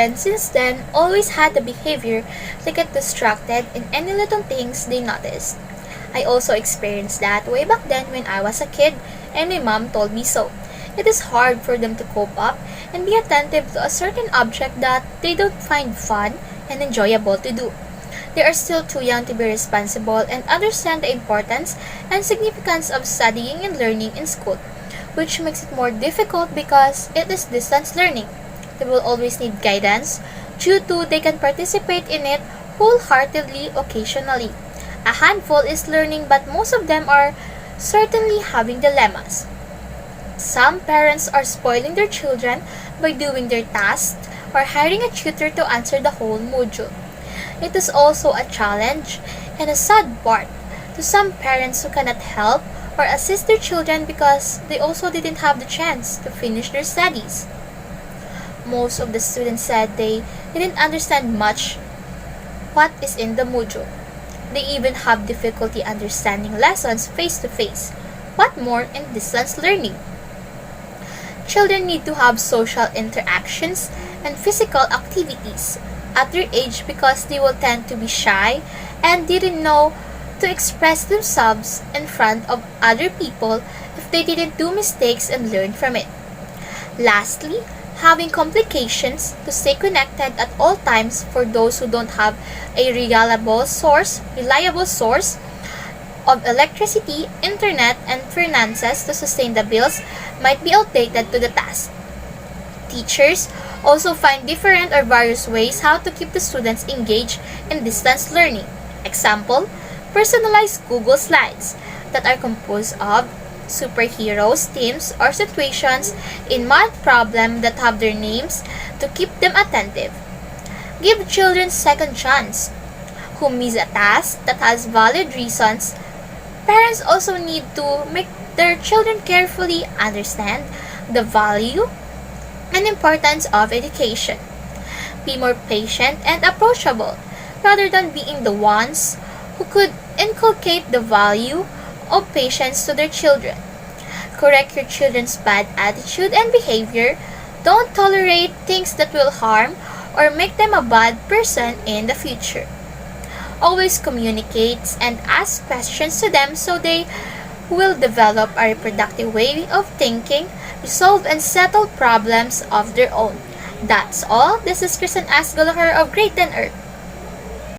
children since then always had the behavior to get distracted in any little things they noticed. I also experienced that way back then when I was a kid and my mom told me so. It is hard for them to cope up and be attentive to a certain object that they don't find fun and enjoyable to do. They are still too young to be responsible and understand the importance and significance of studying and learning in school, which makes it more difficult because it is distance learning. They will always need guidance due to they can participate in it wholeheartedly occasionally. A handful is learning, but most of them are certainly having dilemmas. Some parents are spoiling their children by doing their tasks or hiring a tutor to answer the whole module. It is also a challenge and a sad part to some parents who cannot help or assist their children because they also didn't have the chance to finish their studies. Most of the students said they didn't understand much what is in the module. They even have difficulty understanding lessons face to face. What more in distance learning? Children need to have social interactions and physical activities at their age because they will tend to be shy and didn't know to express themselves in front of other people if they didn't do mistakes and learn from it. Lastly, having complications to stay connected at all times for those who don't have a reliable source of electricity, internet, and finances to sustain the bills might be outdated to the task. Teachers also find different or various ways how to keep the students engaged in distance learning. Example, personalized Google Slides that are composed of superheroes, themes, or situations in math problem that have their names to keep them attentive. Give children second chance who miss a task that has valid reasons. Parents also need to make their children carefully understand the value and importance of education. Be more patient and approachable rather than being the ones who could inculcate the value of patience to their children. Correct your children's bad attitude and behavior. Don't tolerate things that will harm or make them a bad person in the future. Always communicate and ask questions to them so they will develop a reproductive way of thinking, resolve and settle problems of their own. That's all. This is Kristen Asgalaher of Great and Earth.